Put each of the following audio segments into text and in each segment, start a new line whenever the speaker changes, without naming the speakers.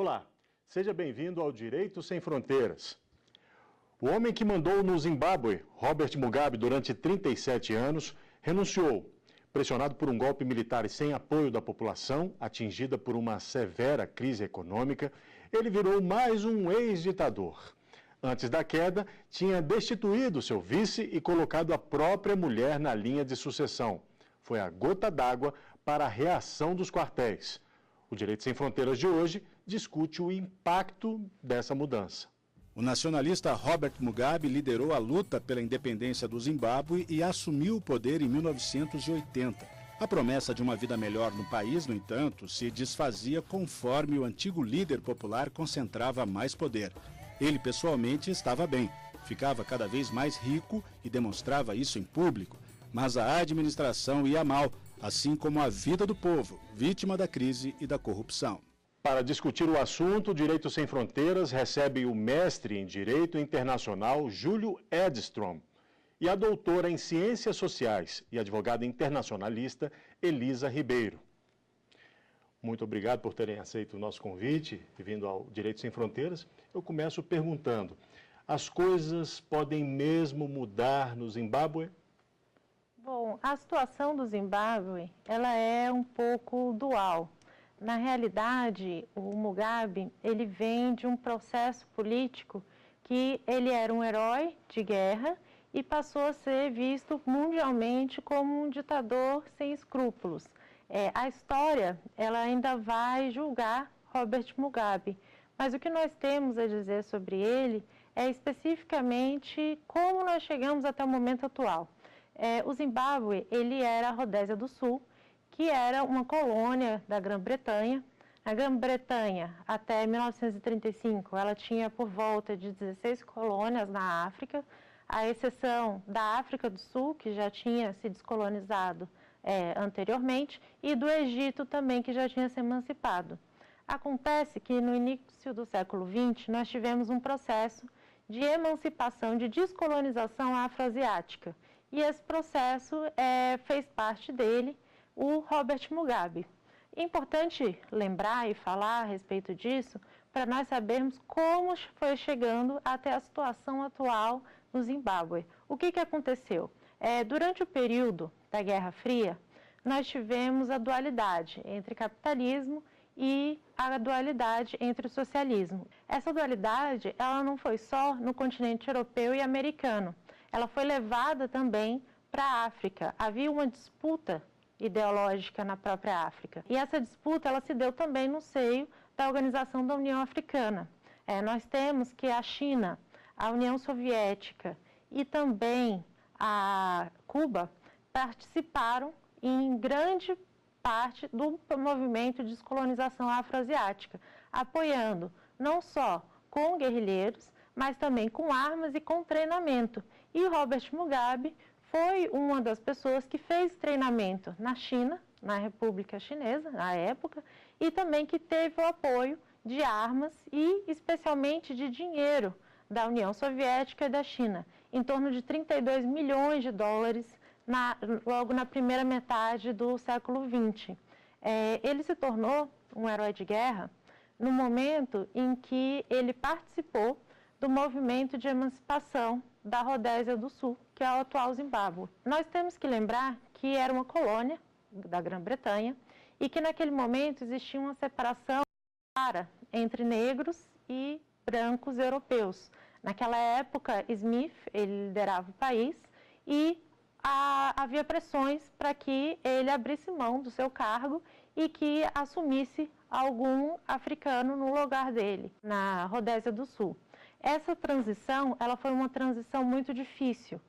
Olá, seja bem-vindo ao Direito Sem Fronteiras. O homem que mandou no Zimbábue, Robert Mugabe, durante 37 anos, renunciou, pressionado por um golpe militar e sem apoio da população, atingida por uma severa crise econômica. Ele virou mais um ex-ditador. Antes da queda, tinha destituído seu vice e colocado a própria mulher na linha de sucessão. Foi a gota d'água para a reação dos quartéis. O Direito Sem Fronteiras de hoje discute o impacto dessa mudança.
O nacionalista Robert Mugabe liderou a luta pela independência do Zimbábue e assumiu o poder em 1980. A promessa de uma vida melhor no país, no entanto, se desfazia conforme o antigo líder popular concentrava mais poder. Ele, pessoalmente, estava bem, ficava cada vez mais rico e demonstrava isso em público. Mas a administração ia mal, assim como a vida do povo, vítima da crise e da corrupção.
Para discutir o assunto, o Direito Sem Fronteiras recebe o mestre em Direito Internacional, Júlio Edstrom, e a doutora em Ciências Sociais e advogada internacionalista, Elisa Ribeiro. Muito obrigado por terem aceito o nosso convite e vindo ao Direito Sem Fronteiras. Eu começo perguntando, as coisas podem mesmo mudar no Zimbábue?
Bom, a situação do Zimbábue, ela é um pouco dual. Na realidade, o Mugabe, ele vem de um processo político que ele era um herói de guerra e passou a ser visto mundialmente como um ditador sem escrúpulos. A história, ela ainda vai julgar Robert Mugabe, mas o que nós temos a dizer sobre ele é especificamente como nós chegamos até o momento atual. O Zimbábue, ele era a Rodésia do Sul, que era uma colônia da Grã-Bretanha. A Grã-Bretanha, até 1935, ela tinha por volta de 16 colônias na África, à exceção da África do Sul, que já tinha se descolonizado anteriormente, e do Egito também, que já tinha se emancipado. Acontece que no início do século XX, nós tivemos um processo de emancipação, de descolonização afroasiática. E esse processo fez parte dele o Robert Mugabe. É importante lembrar e falar a respeito disso para nós sabermos como foi chegando até a situação atual no Zimbábue. O que aconteceu? Durante o período da Guerra Fria, nós tivemos a dualidade entre capitalismo e a dualidade entre o socialismo. Essa dualidade, ela não foi só no continente europeu e americano, ela foi levada também para a África. Havia uma disputa ideológica na própria África. E essa disputa, ela se deu também no seio da Organização da União Africana. Nós temos que a China, a União Soviética e também a Cuba participaram em grande parte do movimento de descolonização afroasiática, apoiando não só com guerrilheiros, mas também com armas e com treinamento. E Robert Mugabe foi uma das pessoas que fez treinamento na China, na República Chinesa, na época, e também que teve o apoio de armas e especialmente de dinheiro da União Soviética e da China, em torno de 32 milhões de dólares logo na primeira metade do século XX. Ele se tornou um herói de guerra no momento em que ele participou do movimento de emancipação da Rodésia do Sul, que é o atual Zimbábue. Nós temos que lembrar que era uma colônia da Grã-Bretanha e que naquele momento existia uma separação clara entre negros e brancos europeus. Naquela época, Smith, ele liderava o país e havia pressões para que ele abrisse mão do seu cargo e que assumisse algum africano no lugar dele, na Rodésia do Sul. Essa transição, ela foi uma transição muito difícil.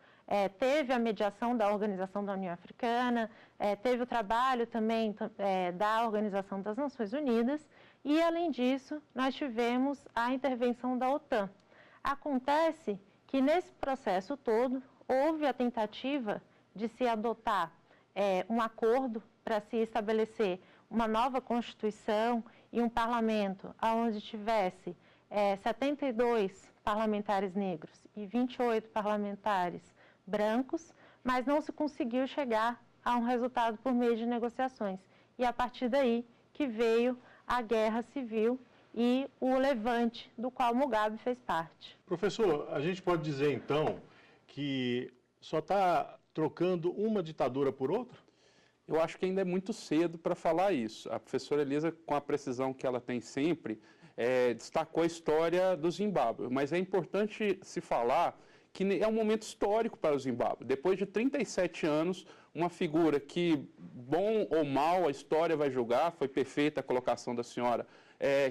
Teve a mediação da Organização da União Africana, teve o trabalho também da Organização das Nações Unidas e, além disso, nós tivemos a intervenção da OTAN. Acontece que nesse processo todo, houve a tentativa de se adotar um acordo para se estabelecer uma nova Constituição e um parlamento onde tivesse 72 parlamentares negros e 28 parlamentares brancos, mas não se conseguiu chegar a um resultado por meio de negociações. E a partir daí que veio a guerra civil e o Levante, do qual Mugabe fez parte.
Professor, a gente pode dizer então que só está trocando uma ditadura por outra?
Eu acho que ainda é muito cedo para falar isso. A professora Elisa, com a precisão que ela tem sempre, destacou a história do Zimbábue, mas é importante se falar que é um momento histórico para o Zimbábue. Depois de 37 anos, uma figura que, bom ou mal, a história vai julgar, foi perfeita a colocação da senhora,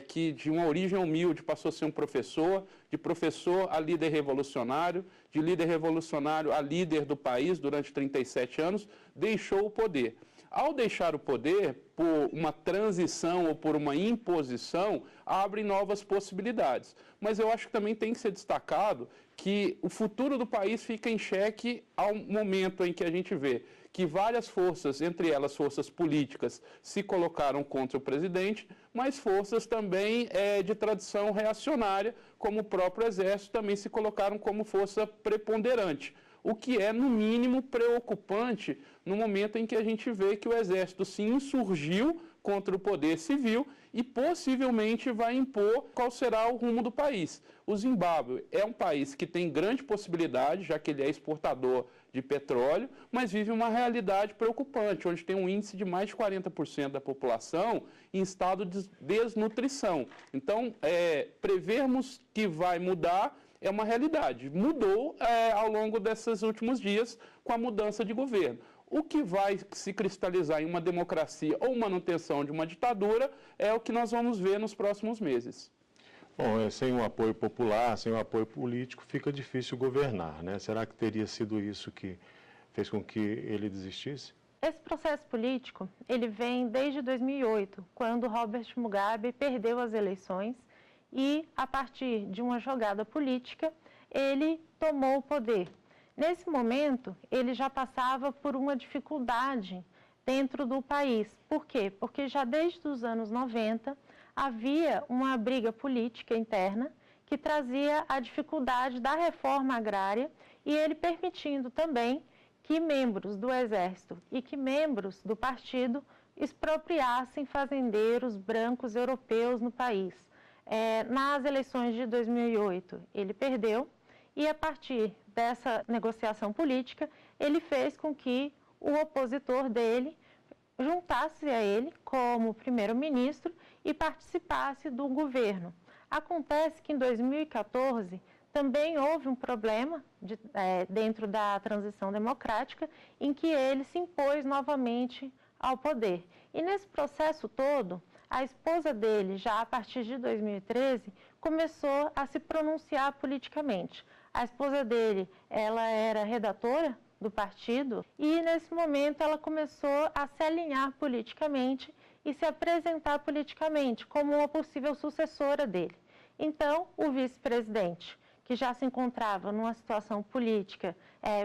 que de uma origem humilde passou a ser um professor, de professor a líder revolucionário, de líder revolucionário a líder do país durante 37 anos, deixou o poder. Ao deixar o poder, por uma transição ou por uma imposição, abre novas possibilidades. Mas eu acho que também tem que ser destacado que o futuro do país fica em xeque ao momento em que a gente vê que várias forças, entre elas forças políticas, se colocaram contra o presidente, mas forças também de tradição reacionária, como o próprio Exército, também se colocaram como força preponderante. O que é, no mínimo, preocupante no momento em que a gente vê que o Exército se insurgiu contra o poder civil e possivelmente vai impor qual será o rumo do país. O Zimbábue é um país que tem grande possibilidade, já que ele é exportador de petróleo, mas vive uma realidade preocupante, onde tem um índice de mais de 40% da população em estado de desnutrição. Então, prevermos que vai mudar é uma realidade. Mudou ao longo desses últimos dias com a mudança de governo. O que vai se cristalizar em uma democracia ou manutenção de uma ditadura é o que nós vamos ver nos próximos meses.
Bom, sem um apoio popular, sem um apoio político, fica difícil governar, né? Será que teria sido isso que fez com que ele desistisse?
Esse processo político, ele vem desde 2008, quando Robert Mugabe perdeu as eleições e, a partir de uma jogada política, ele tomou o poder. Nesse momento, ele já passava por uma dificuldade dentro do país. Por quê? Porque já desde os anos 90 havia uma briga política interna que trazia a dificuldade da reforma agrária e ele permitindo também que membros do Exército e que membros do partido expropriassem fazendeiros brancos europeus no país. Nas eleições de 2008, ele perdeu e, a partir dessa negociação política, ele fez com que o opositor dele juntasse a ele como primeiro-ministro e participasse do governo. Acontece que em 2014 também houve um problema dentro da transição democrática em que ele se impôs novamente ao poder. E nesse processo todo, a esposa dele, já a partir de 2013, começou a se pronunciar politicamente. A esposa dele, ela era redatora do partido e, nesse momento, ela começou a se alinhar politicamente e se apresentar politicamente como uma possível sucessora dele. Então, o vice-presidente, que já se encontrava numa situação política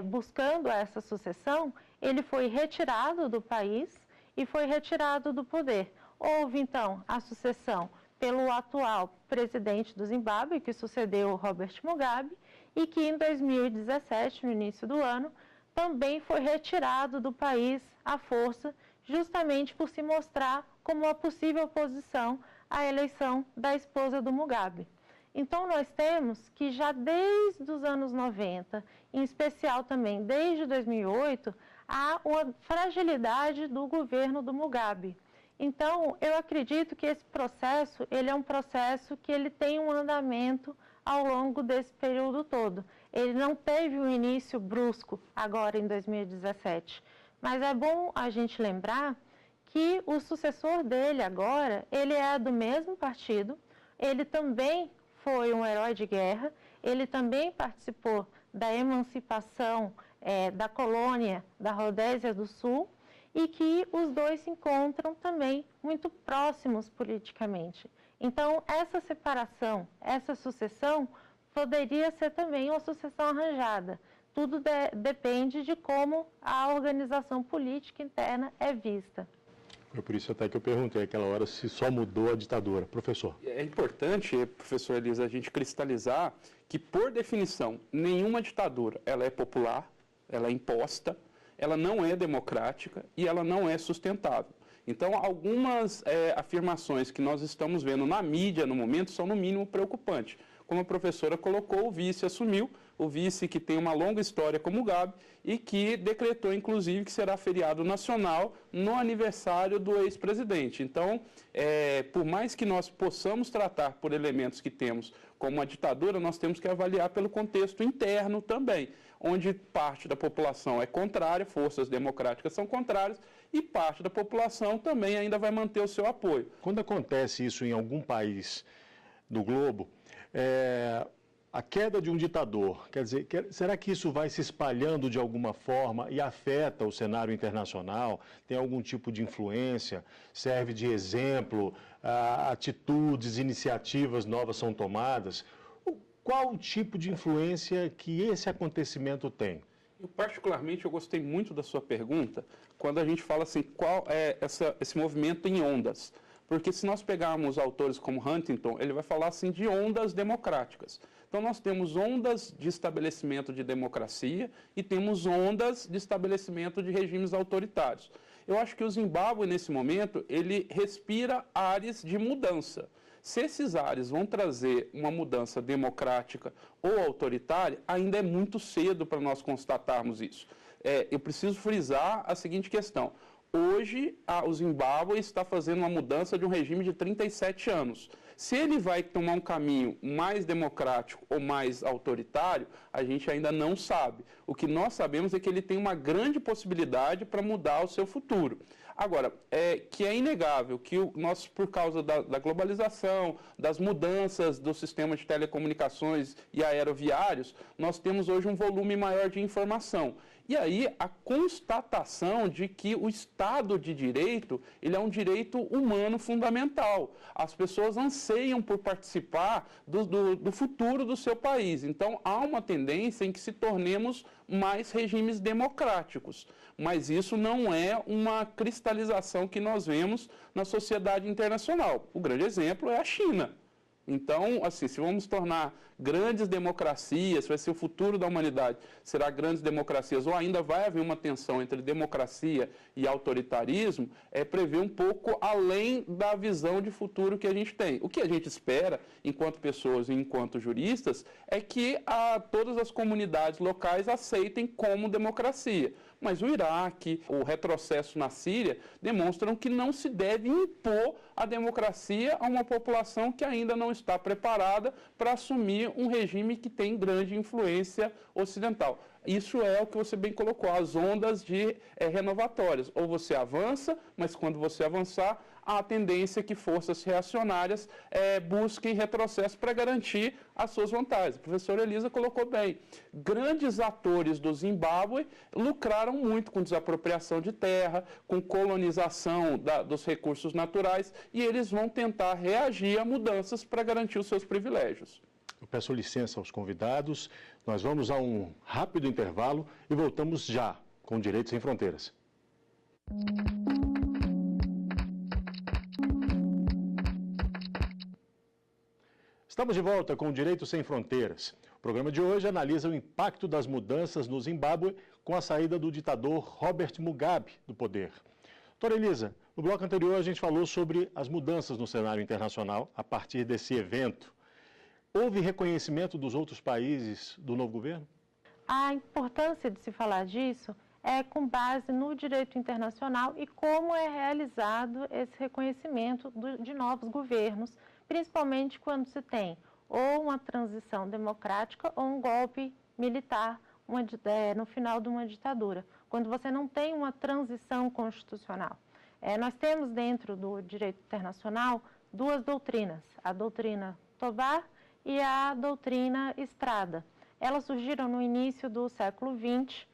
buscando essa sucessão, ele foi retirado do país e foi retirado do poder. Houve, então, a sucessão pelo atual presidente do Zimbábue, que sucedeu Robert Mugabe, e que em 2017, no início do ano, também foi retirado do país à força, justamente por se mostrar como uma possível oposição à eleição da esposa do Mugabe. Então, nós temos que já desde os anos 90, em especial também desde 2008, há uma fragilidade do governo do Mugabe. Então, eu acredito que esse processo, ele é um processo que ele tem um andamento ao longo desse período todo. Ele não teve um início brusco agora em 2017, mas é bom a gente lembrar que o sucessor dele agora, ele é do mesmo partido, ele também foi um herói de guerra, ele também participou da emancipação da colônia da Rodésia do Sul e que os dois se encontram também muito próximos politicamente. Então, essa separação, essa sucessão, poderia ser também uma sucessão arranjada. Tudo depende de como a organização política interna é vista.
Foi por isso até que eu perguntei aquela hora se só mudou a ditadura. Professor.
É importante, professor Elisa, a gente cristalizar que, por definição, nenhuma ditadura ela é popular, ela é imposta, ela não é democrática e ela não é sustentável. Então, algumas afirmações que nós estamos vendo na mídia no momento são, no mínimo, preocupantes. Como a professora colocou, o vice assumiu, o vice que tem uma longa história como Mugabe e que decretou, inclusive, que será feriado nacional no aniversário do ex-presidente. Então, por mais que nós possamos tratar por elementos que temos como uma ditadura, nós temos que avaliar pelo contexto interno também, onde parte da população é contrária, forças democráticas são contrárias, e parte da população também ainda vai manter o seu apoio.
Quando acontece isso em algum país do globo, a queda de um ditador, quer dizer, será que isso vai se espalhando de alguma forma e afeta o cenário internacional? Tem algum tipo de influência? Serve de exemplo? Atitudes, iniciativas novas são tomadas? Qual o tipo de influência que esse acontecimento tem?
Particularmente, eu gostei muito da sua pergunta, quando a gente fala assim, qual é esse movimento em ondas? Porque se nós pegarmos autores como Huntington, ele vai falar assim de ondas democráticas. Então, nós temos ondas de estabelecimento de democracia e temos ondas de estabelecimento de regimes autoritários. Eu acho que o Zimbábue, nesse momento, ele respira áreas de mudança. Se esses ares vão trazer uma mudança democrática ou autoritária, ainda é muito cedo para nós constatarmos isso. Eu preciso frisar a seguinte questão. Hoje, o Zimbábue está fazendo uma mudança de um regime de 37 anos. Se ele vai tomar um caminho mais democrático ou mais autoritário, a gente ainda não sabe. O que nós sabemos é que ele tem uma grande possibilidade para mudar o seu futuro. Agora, que é inegável que nós, por causa da globalização, das mudanças do sistema de telecomunicações e aeroviários, nós temos hoje um volume maior de informação. E aí, a constatação de que o Estado de Direito, ele é um direito humano fundamental. As pessoas anseiam por participar do futuro do seu país. Então, há uma tendência em que se tornemos mais regimes democráticos. Mas isso não é uma cristalização que nós vemos na sociedade internacional. O grande exemplo é a China. Então, assim, se vamos tornar grandes democracias, se vai ser o futuro da humanidade, será grandes democracias, ou ainda vai haver uma tensão entre democracia e autoritarismo, prever um pouco além da visão de futuro que a gente tem. O que a gente espera, enquanto pessoas e enquanto juristas, é que todas as comunidades locais aceitem como democracia. Mas o Iraque, o retrocesso na Síria, demonstram que não se deve impor a democracia a uma população que ainda não está preparada para assumir um regime que tem grande influência ocidental. Isso é o que você bem colocou, as ondas renovatórias. Ou você avança, mas quando você avançar, há a tendência que forças reacionárias busquem retrocesso para garantir as suas vantagens. A professora Elisa colocou bem. Grandes atores do Zimbábue lucraram muito com desapropriação de terra, com colonização dos recursos naturais, e eles vão tentar reagir a mudanças para garantir os seus privilégios.
Eu peço licença aos convidados. Nós vamos a um rápido intervalo e voltamos já com Direito Sem Fronteiras. Estamos de volta com o Direito Sem Fronteiras. O programa de hoje analisa o impacto das mudanças no Zimbábue com a saída do ditador Robert Mugabe do poder. Doutora Elisa, no bloco anterior a gente falou sobre as mudanças no cenário internacional a partir desse evento. Houve reconhecimento dos outros países do novo governo?
A importância de se falar disso é com base no direito internacional e como é realizado esse reconhecimento de novos governos, principalmente quando se tem ou uma transição democrática ou um golpe militar no final de uma ditadura, quando você não tem uma transição constitucional. Nós temos dentro do direito internacional duas doutrinas, a doutrina Tobar e a doutrina Estrada. Elas surgiram no início do século XX,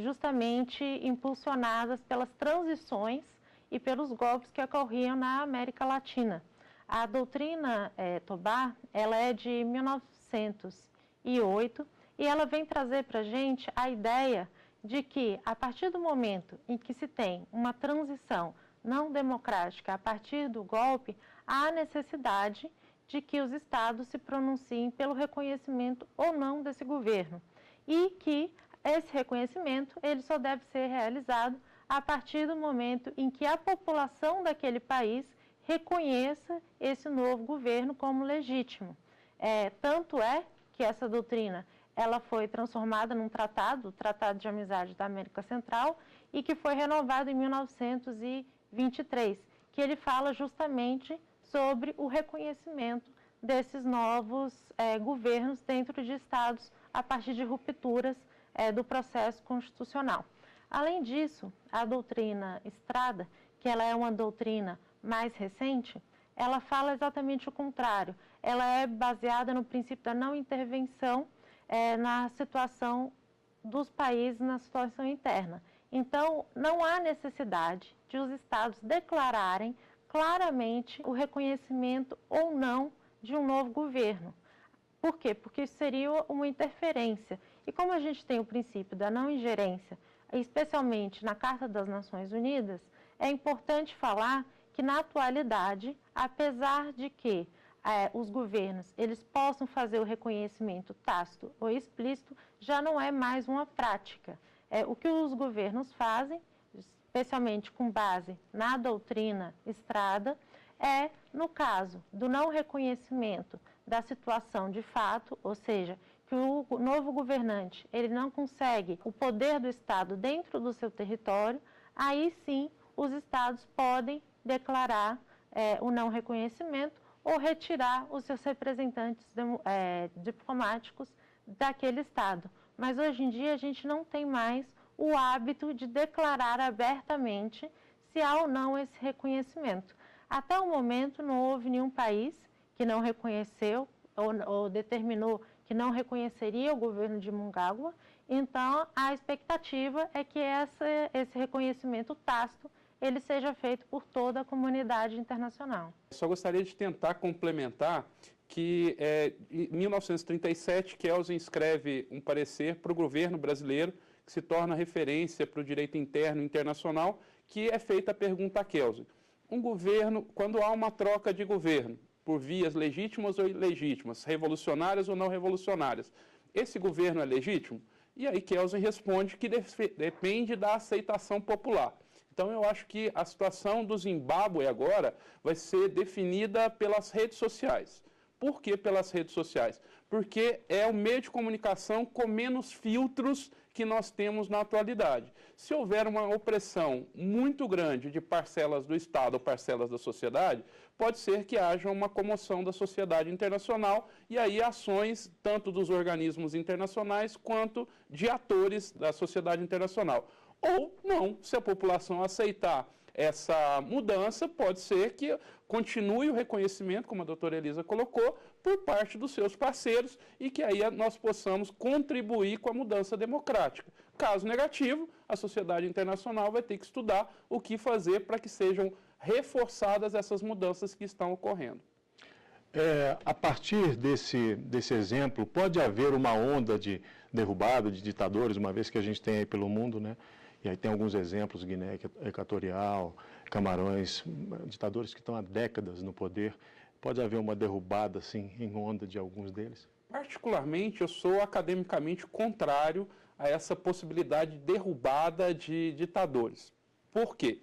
justamente impulsionadas pelas transições e pelos golpes que ocorriam na América Latina. A doutrina Tobar, ela é de 1908 e ela vem trazer para a gente a ideia de que, a partir do momento em que se tem uma transição não democrática a partir do golpe, há necessidade de que os estados se pronunciem pelo reconhecimento ou não desse governo e que esse reconhecimento ele só deve ser realizado a partir do momento em que a população daquele país reconheça esse novo governo como legítimo. Tanto é que essa doutrina ela foi transformada num tratado, o Tratado de Amizade da América Central, e que foi renovado em 1923, que ele fala justamente sobre o reconhecimento desses novos governos dentro de estados a partir de rupturas do processo constitucional. Além disso, a doutrina Estrada, que ela é uma doutrina mais recente, ela fala exatamente o contrário. Ela é baseada no princípio da não intervenção na situação dos países, na situação interna. Então, não há necessidade de os estados declararem claramente o reconhecimento ou não de um novo governo. Por quê? Porque isso seria uma interferência. E como a gente tem o princípio da não ingerência, especialmente na Carta das Nações Unidas, é importante falar que, na atualidade, apesar de que os governos eles possam fazer o reconhecimento tácito ou explícito, já não é mais uma prática. O que os governos fazem, especialmente com base na doutrina Estrada, no caso do não reconhecimento da situação de fato, ou seja, que o novo governante ele não consegue o poder do Estado dentro do seu território, aí sim os estados podem declarar o não reconhecimento ou retirar os seus representantes diplomáticos daquele Estado. Mas hoje em dia a gente não tem mais o hábito de declarar abertamente se há ou não esse reconhecimento. Até o momento não houve nenhum país que não reconheceu ou determinou que não reconheceria o governo de Mnangagwa. Então a expectativa é que esse reconhecimento tácito ele seja feito por toda a comunidade internacional.
Só gostaria de tentar complementar que em 1937 Kelsen escreve um parecer para o governo brasileiro que se torna referência para o direito interno e internacional, que é feita a pergunta a Kelsen. Um governo, quando há uma troca de governo, por vias legítimas ou ilegítimas, revolucionárias ou não revolucionárias, esse governo é legítimo? E aí Kelsen responde que depende da aceitação popular. Então, eu acho que a situação do Zimbábue agora vai ser definida pelas redes sociais. Por que pelas redes sociais? Porque é o meio de comunicação com menos filtros que nós temos na atualidade. Se houver uma opressão muito grande de parcelas do Estado ou parcelas da sociedade, pode ser que haja uma comoção da sociedade internacional e aí ações tanto dos organismos internacionais quanto de atores da sociedade internacional. Ou não, se a população aceitar essa mudança, pode ser que continue o reconhecimento, como a doutora Elisa colocou, por parte dos seus parceiros e que aí nós possamos contribuir com a mudança democrática. Caso negativo, a sociedade internacional vai ter que estudar o que fazer para que sejam reforçadas essas mudanças que estão ocorrendo.
A partir desse exemplo, pode haver uma onda de derrubada de ditadores, uma vez que a gente tem aí pelo mundo, né? E aí tem alguns exemplos, Guiné Equatorial, Camarões, ditadores que estão há décadas no poder. Pode haver uma derrubada, assim, em onda de alguns deles?
Particularmente, eu sou academicamente contrário a essa possibilidade de derrubada de ditadores. Por quê?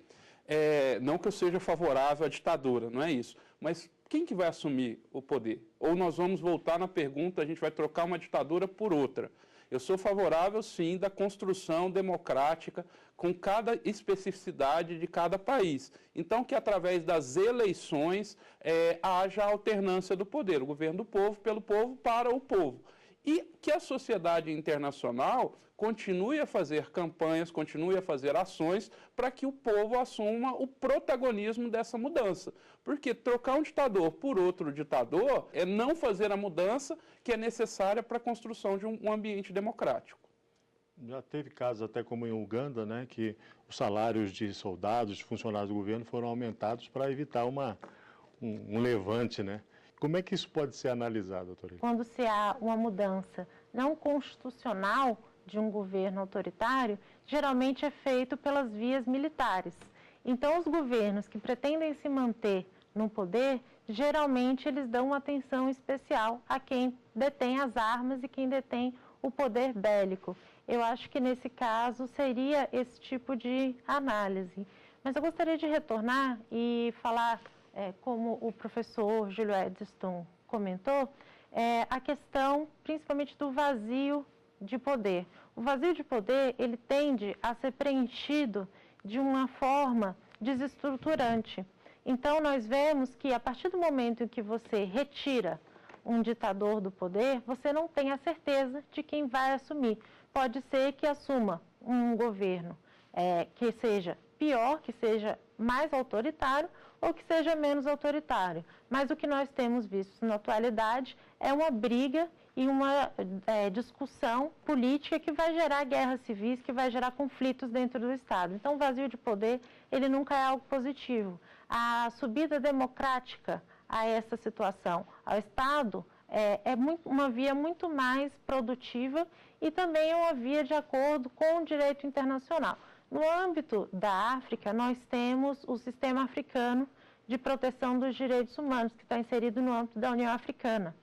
Não que eu seja favorável à ditadura, não é isso. Mas quem que vai assumir o poder? Ou nós vamos voltar na pergunta, a gente vai trocar uma ditadura por outra. Eu sou favorável, sim, da construção democrática com cada especificidade de cada país. Então, que através das eleições haja alternância do poder, o governo do povo, pelo povo, para o povo. E que a sociedade internacional continue a fazer campanhas, continue a fazer ações para que o povo assuma o protagonismo dessa mudança. Porque trocar um ditador por outro ditador é não fazer a mudança que é necessária para a construção de um ambiente democrático.
Já teve casos até como em Uganda, né, que os salários de soldados, de funcionários do governo foram aumentados para evitar um levante, né? Como é que isso pode ser analisado, doutora?
Quando se há uma mudança não constitucional de um governo autoritário, geralmente é feito pelas vias militares. Então, os governos que pretendem se manter no poder, geralmente eles dão uma atenção especial a quem detém as armas e quem detém o poder bélico. eu acho que nesse caso seria esse tipo de análise. Mas eu gostaria de retornar e falar, como o professor Júlio Edson comentou, a questão principalmente do vazio de poder. O vazio de poder, ele tende a ser preenchido de uma forma desestruturante. Então, nós vemos que a partir do momento em que você retira um ditador do poder, você não tem a certeza de quem vai assumir. Pode ser que assuma um governo que seja pior, que seja mais autoritário ou que seja menos autoritário. Mas o que nós temos visto na atualidade é uma briga e uma discussão política que vai gerar guerras civis, que vai gerar conflitos dentro do Estado. Então, o vazio de poder, ele nunca é algo positivo. A subida democrática a essa situação, ao Estado, uma via muito mais produtiva e também é uma via de acordo com o direito internacional. No âmbito da África, nós temos o Sistema Africano de Proteção dos Direitos Humanos, que está inserido no âmbito da União Africana.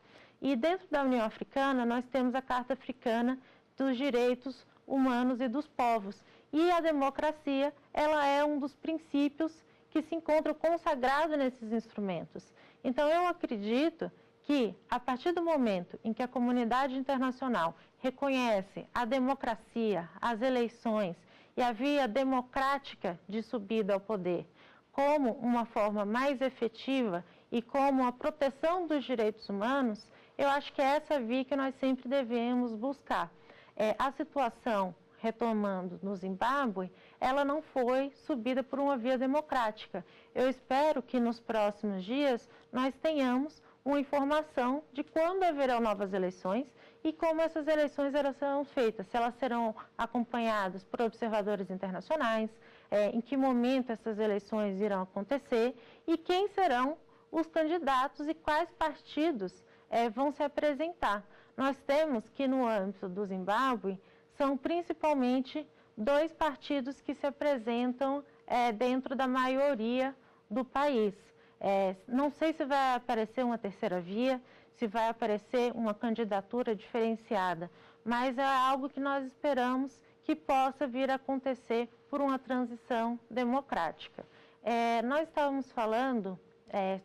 E dentro da União Africana, nós temos a Carta Africana dos Direitos Humanos e dos Povos. E a democracia, ela é um dos princípios que se encontram consagrados nesses instrumentos. Então, eu acredito que, a partir do momento em que a comunidade internacional reconhece a democracia, as eleições e a via democrática de subida ao poder como uma forma mais efetiva e como a proteção dos direitos humanos, eu acho que é essa via que nós sempre devemos buscar. A situação, retomando no Zimbábue, ela não foi subida por uma via democrática. Eu espero que nos próximos dias nós tenhamos uma informação de quando haverão novas eleições e como essas eleições serão feitas, se elas serão acompanhadas por observadores internacionais, em que momento essas eleições irão acontecer e quem serão os candidatos e quais partidos vão se apresentar. Nós temos que no âmbito do Zimbábue são principalmente 2 partidos que se apresentam dentro da maioria do país. Não sei se vai aparecer uma terceira via, se vai aparecer uma candidatura diferenciada, mas é algo que nós esperamos que possa vir a acontecer por uma transição democrática. Nós estávamos falando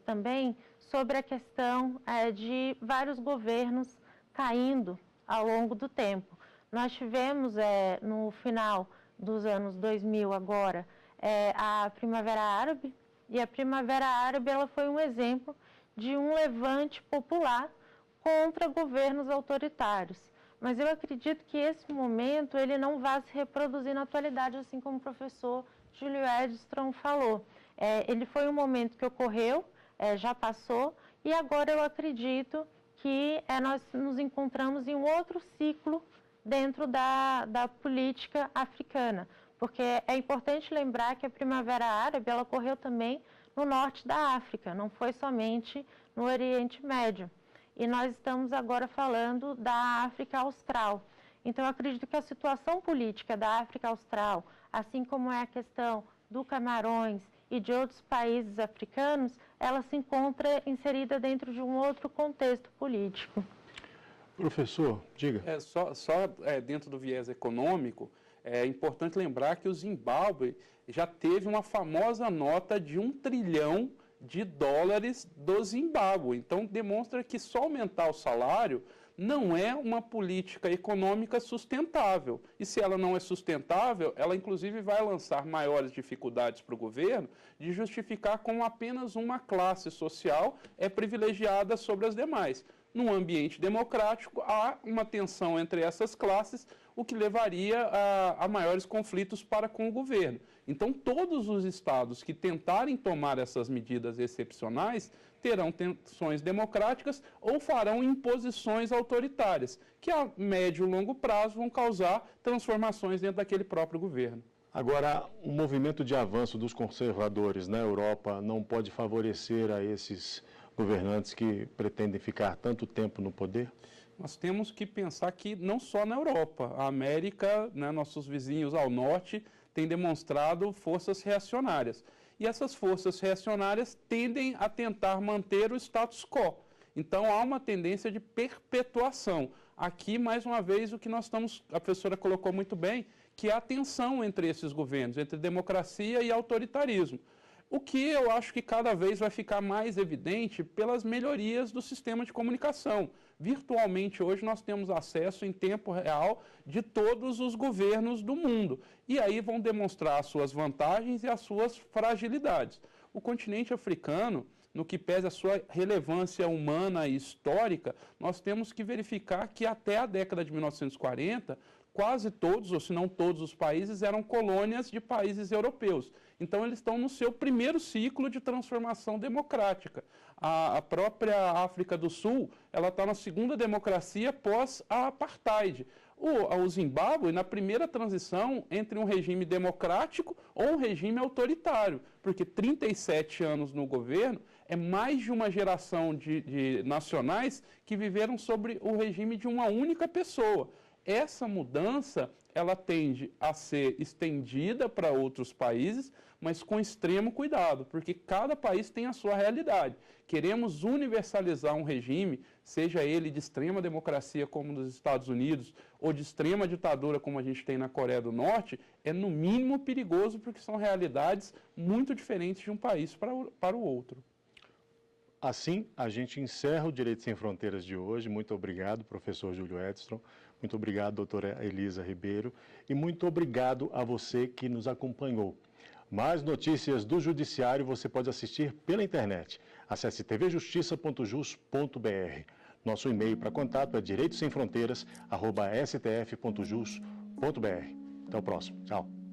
também sobre a questão de vários governos caindo ao longo do tempo. Nós tivemos no final dos anos 2000 agora a Primavera Árabe, e a Primavera Árabe ela foi um exemplo de um levante popular contra governos autoritários. Mas eu acredito que esse momento ele não vai se reproduzir na atualidade, assim como o professor Júlio Edson falou. Ele foi um momento que ocorreu, já passou, e agora eu acredito que nós nos encontramos em um outro ciclo dentro da política africana. Porque é importante lembrar que a Primavera Árabe ela ocorreu também no norte da África, não foi somente no Oriente Médio. E nós estamos agora falando da África Austral. Então, eu acredito que a situação política da África Austral, assim como é a questão do Camarões e de outros países africanos, ela se encontra inserida dentro de um outro contexto político.
Professor, diga.
Dentro do viés econômico, é importante lembrar que o Zimbábue já teve uma famosa nota de $1 trilhão do Zimbábue. Então, demonstra que só aumentar o salário não é uma política econômica sustentável. E se ela não é sustentável, ela inclusive vai lançar maiores dificuldades para o governo de justificar como apenas uma classe social é privilegiada sobre as demais. Num ambiente democrático, há uma tensão entre essas classes, o que levaria a maiores conflitos para com o governo. Então, todos os estados que tentarem tomar essas medidas excepcionais terão tensões democráticas ou farão imposições autoritárias, que a médio e longo prazo vão causar transformações dentro daquele próprio governo.
Agora, o movimento de avanço dos conservadores na Europa não pode favorecer a esses governantes que pretendem ficar tanto tempo no poder?
Nós temos que pensar que não só na Europa, a América, nossos vizinhos ao norte, têm demonstrado forças reacionárias. E essas forças reacionárias tendem a tentar manter o status quo. Então, há uma tendência de perpetuação. Aqui, mais uma vez, o que nós estamos, a professora colocou muito bem, que é a tensão entre esses governos, entre democracia e autoritarismo. O que eu acho que cada vez vai ficar mais evidente pelas melhorias do sistema de comunicação. Virtualmente, hoje, nós temos acesso em tempo real de todos os governos do mundo. E aí vão demonstrar as suas vantagens e as suas fragilidades. O continente africano, no que pese a sua relevância humana e histórica, nós temos que verificar que até a década de 1940, quase todos, ou se não todos os países, eram colônias de países europeus. Então, eles estão no seu primeiro ciclo de transformação democrática. A própria África do Sul, ela está na segunda democracia pós a apartheid. O Zimbábue, na primeira transição entre um regime democrático ou um regime autoritário, porque 37 anos no governo é mais de uma geração de nacionais que viveram sobre o regime de uma única pessoa. Essa mudança, ela tende a ser estendida para outros países, mas com extremo cuidado, porque cada país tem a sua realidade. Queremos universalizar um regime, seja ele de extrema democracia como nos Estados Unidos, ou de extrema ditadura como a gente tem na Coreia do Norte, é no mínimo perigoso, porque são realidades muito diferentes de um país para o outro.
Assim, a gente encerra o Direito Sem Fronteiras de hoje. Muito obrigado, professor Júlio Edstrom. Muito obrigado, doutora Elisa Ribeiro. E muito obrigado a você que nos acompanhou. Mais notícias do Judiciário você pode assistir pela internet. Acesse tvjustiça.jus.br. Nosso e-mail para contato é direitosemfronteiras@stf.jus.br. Até o próximo. Tchau.